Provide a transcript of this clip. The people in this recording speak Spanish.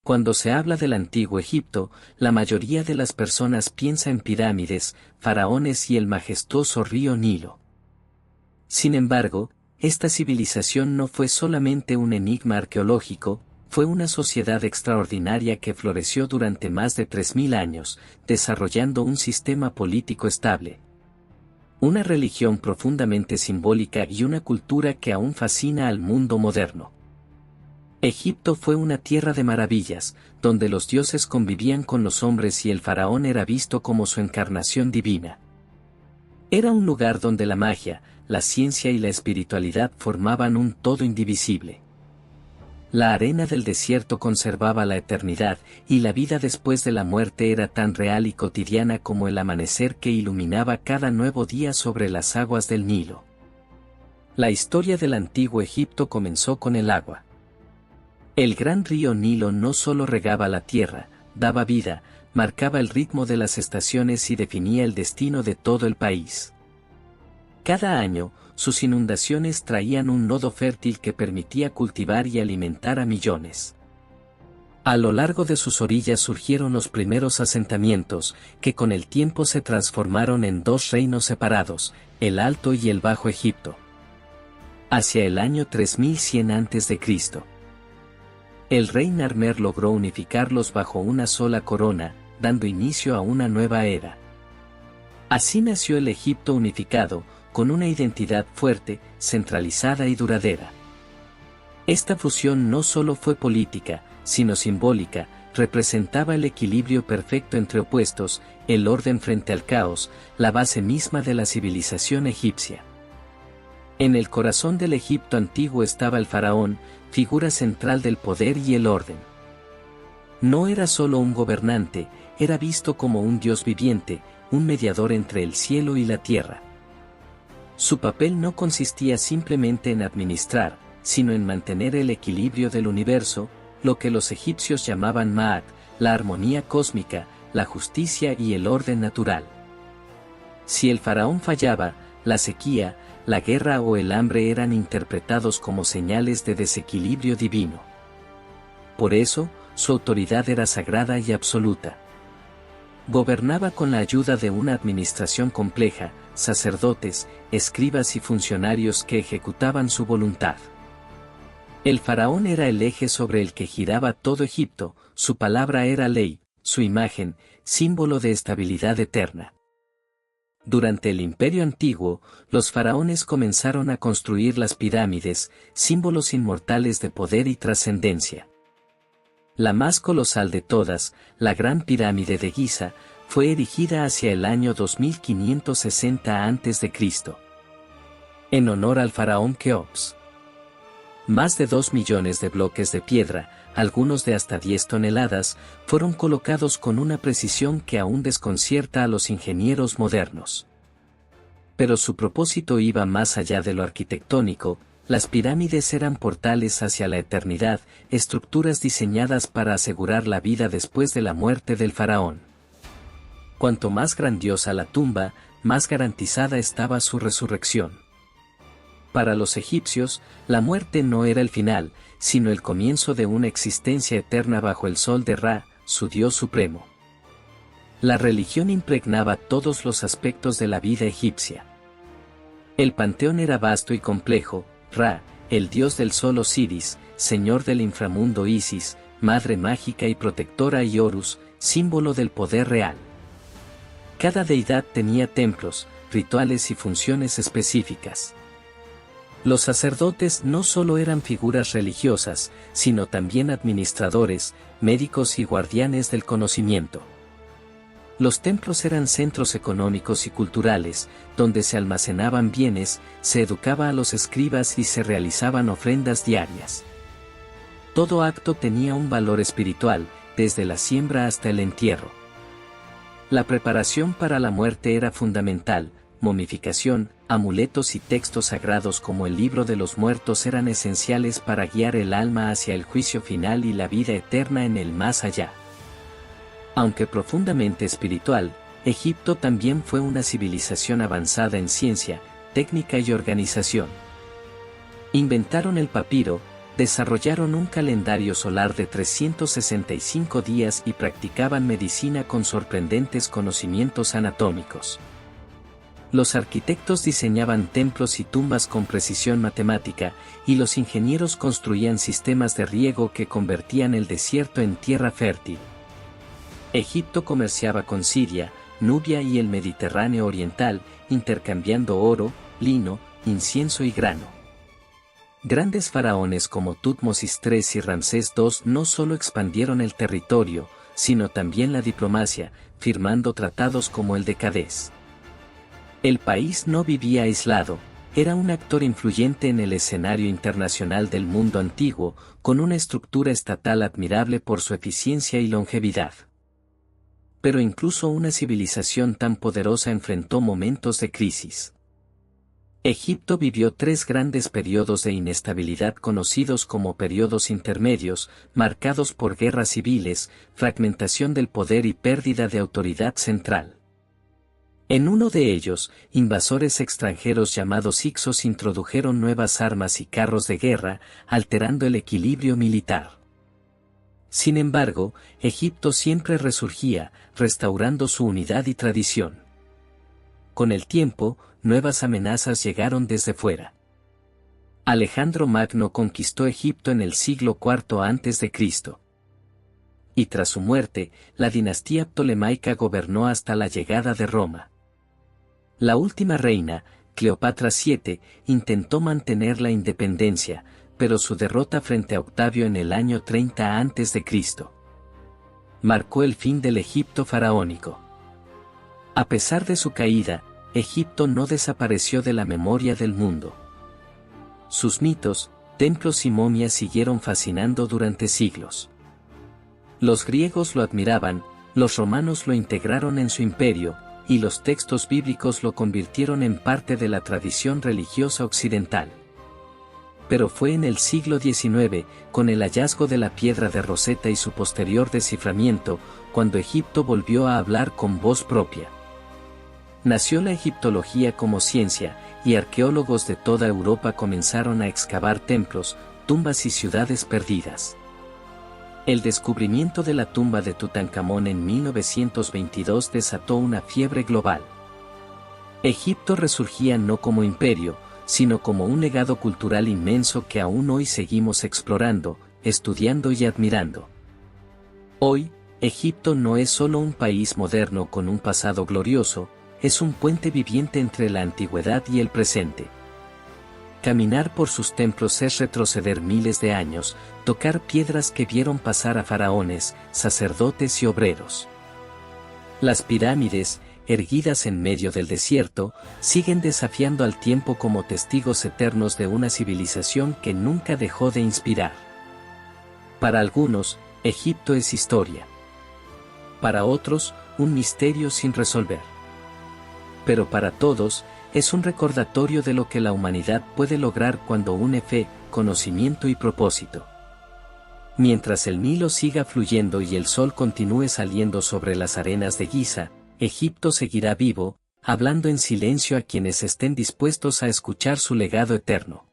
Cuando se habla del antiguo Egipto, la mayoría de las personas piensa en pirámides, faraones y el majestuoso río Nilo. Sin embargo, esta civilización no fue solamente un enigma arqueológico, fue una sociedad extraordinaria que floreció durante más de 3000 años, desarrollando un sistema político estable, una religión profundamente simbólica y una cultura que aún fascina al mundo moderno. Egipto fue una tierra de maravillas, donde los dioses convivían con los hombres y el faraón era visto como su encarnación divina. Era un lugar donde la magia, la ciencia y la espiritualidad formaban un todo indivisible. La arena del desierto conservaba la eternidad, y la vida después de la muerte era tan real y cotidiana como el amanecer que iluminaba cada nuevo día sobre las aguas del Nilo. La historia del antiguo Egipto comenzó con el agua. El gran río Nilo no solo regaba la tierra, daba vida, marcaba el ritmo de las estaciones y definía el destino de todo el país. Cada año, sus inundaciones traían un nodo fértil que permitía cultivar y alimentar a millones. A lo largo de sus orillas surgieron los primeros asentamientos, que con el tiempo se transformaron en dos reinos separados, el Alto y el Bajo Egipto. Hacia el año 3100 a.C., el rey Narmer logró unificarlos bajo una sola corona, dando inicio a una nueva era. Así nació el Egipto unificado, con una identidad fuerte, centralizada y duradera. Esta fusión no solo fue política, sino simbólica, representaba el equilibrio perfecto entre opuestos, el orden frente al caos, la base misma de la civilización egipcia. En el corazón del Egipto antiguo estaba el faraón, figura central del poder y el orden. No era solo un gobernante, era visto como un dios viviente, un mediador entre el cielo y la tierra. Su papel no consistía simplemente en administrar, sino en mantener el equilibrio del universo, lo que los egipcios llamaban Ma'at, la armonía cósmica, la justicia y el orden natural. Si el faraón fallaba, la sequía, la guerra o el hambre eran interpretados como señales de desequilibrio divino. Por eso, su autoridad era sagrada y absoluta. Gobernaba con la ayuda de una administración compleja, sacerdotes, escribas y funcionarios que ejecutaban su voluntad. El faraón era el eje sobre el que giraba todo Egipto, su palabra era ley, su imagen, símbolo de estabilidad eterna. Durante el Imperio Antiguo, los faraones comenzaron a construir las pirámides, símbolos inmortales de poder y trascendencia. La más colosal de todas, la Gran Pirámide de Giza, fue erigida hacia el año 2560 a.C., en honor al faraón Keops. Más de 2 millones de bloques de piedra, algunos de hasta 10 toneladas, fueron colocados con una precisión que aún desconcierta a los ingenieros modernos. Pero su propósito iba más allá de lo arquitectónico. Las pirámides eran portales hacia la eternidad, estructuras diseñadas para asegurar la vida después de la muerte del faraón. Cuanto más grandiosa la tumba, más garantizada estaba su resurrección. Para los egipcios, la muerte no era el final, sino el comienzo de una existencia eterna bajo el sol de Ra, su dios supremo. La religión impregnaba todos los aspectos de la vida egipcia. El panteón era vasto y complejo. Ra, el dios del sol Osiris, señor del inframundo Isis, madre mágica y protectora y Horus, símbolo del poder real. Cada deidad tenía templos, rituales y funciones específicas. Los sacerdotes no solo eran figuras religiosas, sino también administradores, médicos y guardianes del conocimiento. Los templos eran centros económicos y culturales, donde se almacenaban bienes, se educaba a los escribas y se realizaban ofrendas diarias. Todo acto tenía un valor espiritual, desde la siembra hasta el entierro. La preparación para la muerte era fundamental. Momificación, amuletos y textos sagrados como el Libro de los Muertos eran esenciales para guiar el alma hacia el juicio final y la vida eterna en el más allá. Aunque profundamente espiritual, Egipto también fue una civilización avanzada en ciencia, técnica y organización. Inventaron el papiro, desarrollaron un calendario solar de 365 días y practicaban medicina con sorprendentes conocimientos anatómicos. Los arquitectos diseñaban templos y tumbas con precisión matemática, y los ingenieros construían sistemas de riego que convertían el desierto en tierra fértil. Egipto comerciaba con Siria, Nubia y el Mediterráneo oriental, intercambiando oro, lino, incienso y grano. Grandes faraones como Tutmosis III y Ramsés II no solo expandieron el territorio, sino también la diplomacia, firmando tratados como el de Cadés. El país no vivía aislado, era un actor influyente en el escenario internacional del mundo antiguo, con una estructura estatal admirable por su eficiencia y longevidad. Pero incluso una civilización tan poderosa enfrentó momentos de crisis. Egipto vivió 3 grandes periodos de inestabilidad conocidos como periodos intermedios, marcados por guerras civiles, fragmentación del poder y pérdida de autoridad central. En uno de ellos, invasores extranjeros llamados Hicsos introdujeron nuevas armas y carros de guerra, alterando el equilibrio militar. Sin embargo, Egipto siempre resurgía, restaurando su unidad y tradición. Con el tiempo, nuevas amenazas llegaron desde fuera. Alejandro Magno conquistó Egipto en el siglo IV a.C. Y tras su muerte, la dinastía ptolemaica gobernó hasta la llegada de Roma. La última reina, Cleopatra VII, intentó mantener la independencia, pero su derrota frente a Octavio en el año 30 a.C. marcó el fin del Egipto faraónico. A pesar de su caída, Egipto no desapareció de la memoria del mundo. Sus mitos, templos y momias siguieron fascinando durante siglos. Los griegos lo admiraban, los romanos lo integraron en su imperio, y los textos bíblicos lo convirtieron en parte de la tradición religiosa occidental. Pero fue en el siglo XIX, con el hallazgo de la piedra de Rosetta y su posterior desciframiento, cuando Egipto volvió a hablar con voz propia. Nació la egiptología como ciencia, y arqueólogos de toda Europa comenzaron a excavar templos, tumbas y ciudades perdidas. El descubrimiento de la tumba de Tutankamón en 1922 desató una fiebre global. Egipto resurgía no como imperio, sino como un legado cultural inmenso que aún hoy seguimos explorando, estudiando y admirando. Hoy, Egipto no es solo un país moderno con un pasado glorioso, es un puente viviente entre la antigüedad y el presente. Caminar por sus templos es retroceder miles de años, tocar piedras que vieron pasar a faraones, sacerdotes y obreros. Las pirámides, erguidas en medio del desierto, siguen desafiando al tiempo como testigos eternos de una civilización que nunca dejó de inspirar. Para algunos, Egipto es historia. Para otros, un misterio sin resolver. Pero para todos, es un recordatorio de lo que la humanidad puede lograr cuando une fe, conocimiento y propósito. Mientras el Nilo siga fluyendo y el sol continúe saliendo sobre las arenas de Giza, Egipto seguirá vivo, hablando en silencio a quienes estén dispuestos a escuchar su legado eterno.